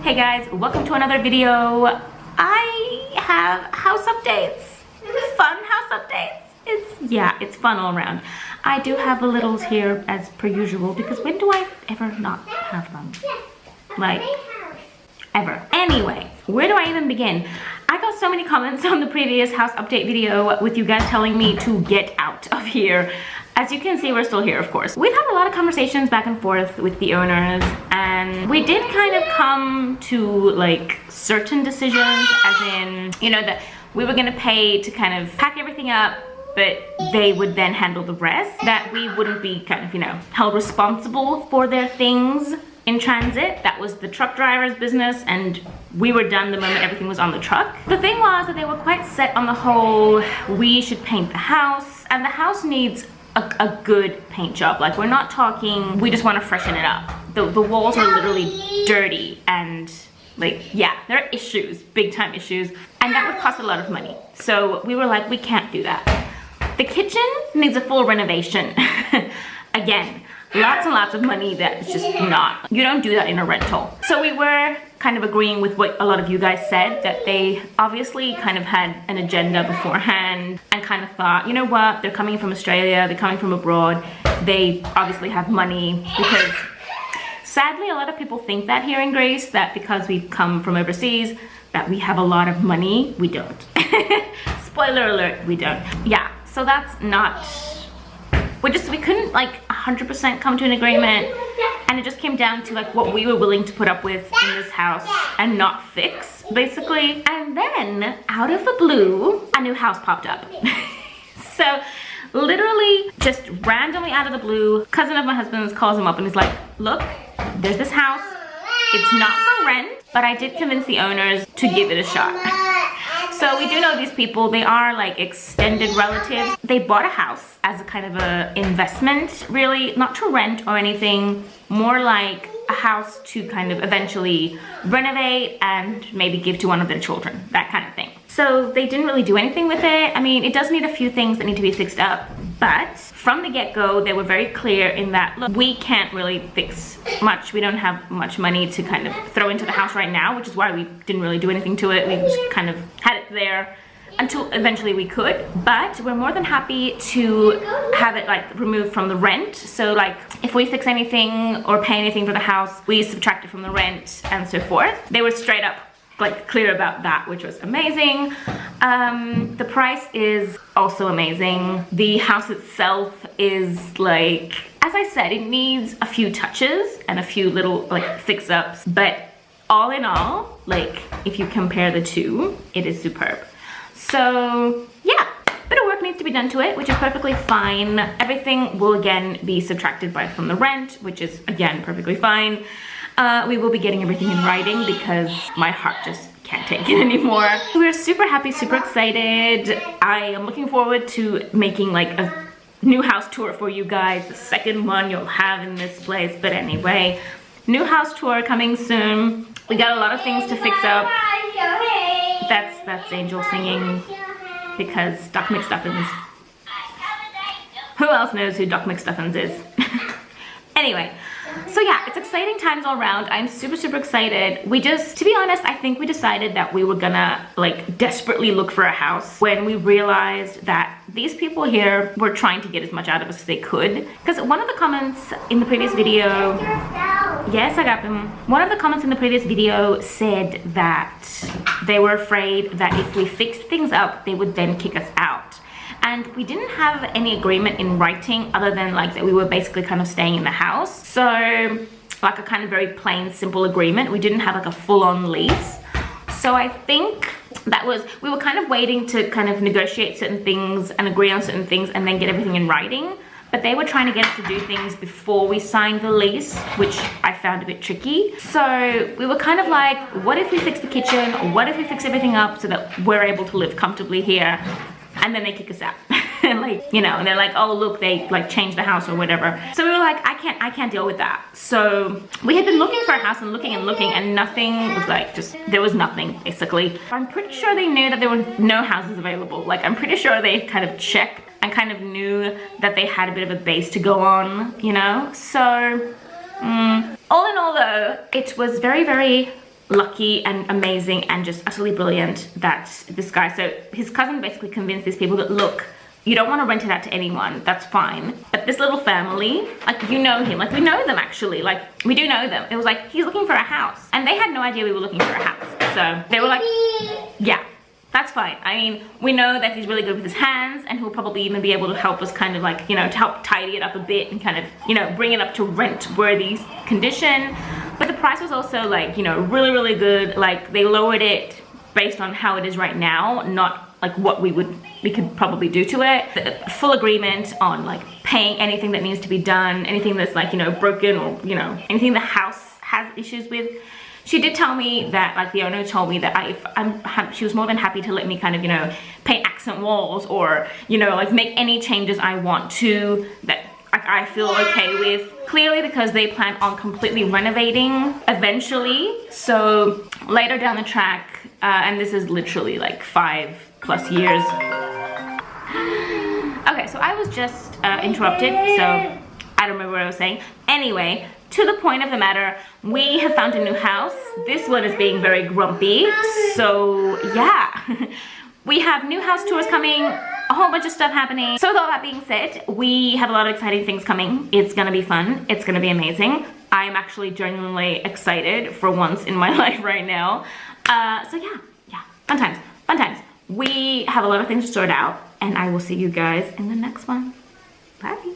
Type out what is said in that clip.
Hey guys, welcome to another video. I have house updates, fun house updates. It's fun all around. I do have the littles here as per usual because when do I ever not have them? Like, ever. Anyway, where do I even begin? I got so many comments on the previous house update video with you guys telling me to get out of here. As you can see, we're still here, of course. We've had a lot of conversations back and forth with the owners, and we did kind of come to like certain decisions, as in, you know, that we were gonna pay to kind of pack everything up, but they would then handle the rest, that we wouldn't be kind of, you know, held responsible for their things in transit. That was the truck driver's business, and we were done the moment everything was on the truck. The thing was that they were quite set on the whole, we should paint the house, and the house needs a good paint job. Like, we're not talking, we just want to freshen it up. The walls are literally dirty, and like, yeah, there are issues, big time issues, and that would cost a lot of money. So we were like, we can't do that. The kitchen needs a full renovation. Again, lots and lots of money that's just not, you don't do that in a rental. So we were kind of agreeing with what a lot of you guys said, that they obviously kind of had an agenda beforehand and kind of thought, you know what, they're coming from Australia, they're coming from abroad, they obviously have money, because sadly a lot of people think that here in Greece, that because we've come from overseas, that we have a lot of money. We don't. Spoiler alert, we don't. Yeah, so that's not, we couldn't like 100% come to an agreement, and it just came down to like what we were willing to put up with in this house and not fix, basically. And then out of the blue, a new house popped up. So literally just randomly out of the blue, cousin of my husband's calls him up and he's like, look, there's this house, it's not for rent, but I did convince the owners to give it a shot. So we do know these people, they are like extended relatives. They bought a house as a kind of a investment, really, not to rent or anything, more like a house to kind of eventually renovate and maybe give to one of their children, that kind of thing. So they didn't really do anything with it. I mean, it does need a few things that need to be fixed up, but from the get-go, they were very clear in that, look, we can't really fix much. We don't have much money to kind of throw into the house right now, which is why we didn't really do anything to it. We just kind of had it there until eventually we could, but we're more than happy to have it like removed from the rent. So like if we fix anything or pay anything for the house, we subtract it from the rent and so forth. They were straight up like clear about that, which was amazing. The price is also amazing. The house itself is like, as I said, it needs a few touches and a few little like fix-ups, but all in all, like if you compare the two, it is superb. So yeah, a bit of work needs to be done to it, which is perfectly fine. Everything will again be subtracted from the rent, which is again perfectly fine. We will be getting everything in writing because my heart just can't take it anymore. We're super happy, super excited. I am looking forward to making like a new house tour for you guys, the second one you'll have in this place. But anyway, new house tour coming soon. We got a lot of things to fix up. That's Angel singing because Doc McStuffins. Who else knows who Doc McStuffins is? Anyway, so yeah, it's exciting times all around. I'm super, super excited. We just, to be honest, I think we decided that we were gonna like desperately look for a house when we realized that these people here were trying to get as much out of us as they could. Because one of the comments in the previous video, yes, I got them. One of the comments in the previous video said that they were afraid that if we fixed things up, they would then kick us out. And we didn't have any agreement in writing other than like that we were basically kind of staying in the house. So like a kind of very plain, simple agreement. We didn't have like a full-on lease. So I think that was, we were kind of waiting to kind of negotiate certain things and agree on certain things and then get everything in writing. But they were trying to get us to do things before we signed the lease, which I found a bit tricky. So we were kind of like, what if we fix the kitchen? Or what if we fix everything up so that we're able to live comfortably here? And then they kick us out. Like, you know, and they're like, oh look, they like changed the house or whatever. So we were like, I can't deal with that. So we had been looking for a house and looking and nothing was like, just, there was nothing basically. I'm pretty sure they knew that there were no houses available. Like, I'm pretty sure they kind of checked and kind of knew that they had a bit of a base to go on, you know? So, all in all though, it was very, very lucky and amazing and just utterly brilliant that this guy, so his cousin basically convinced these people that, look, you don't want to rent it out to anyone, that's fine, but this little family, like, you know him, like, we know them actually, like, we do know them. It was like, he's looking for a house, and they had no idea we were looking for a house, so they were like, yeah, that's fine. I mean, we know that he's really good with his hands, and he'll probably even be able to help us kind of like, you know, to help tidy it up a bit and kind of, you know, bring it up to rent-worthy condition. But the price was also like, you know, really, really good. Like, they lowered it based on how it is right now, not like what we could probably do to it. Full agreement on like paying anything that needs to be done, anything that's like, you know, broken, or, you know, anything the house has issues with. She did tell me that, like, the owner told me that she was more than happy to let me kind of, you know, paint accent walls, or, you know, like, make any changes I want to that I feel okay with. Clearly because they plan on completely renovating eventually. So later down the track, and this is literally like 5+ years. Okay, so I was just interrupted, so I don't remember what I was saying. Anyway, to the point of the matter, we have found a new house. This one is being very grumpy, so yeah. We have new house tours coming, a whole bunch of stuff happening. So with all that being said, we have a lot of exciting things coming. It's gonna be fun, it's gonna be amazing. I'm actually genuinely excited for once in my life right now. So yeah, fun times, fun times. We have a lot of things to sort out, and I will see you guys in the next one. Bye.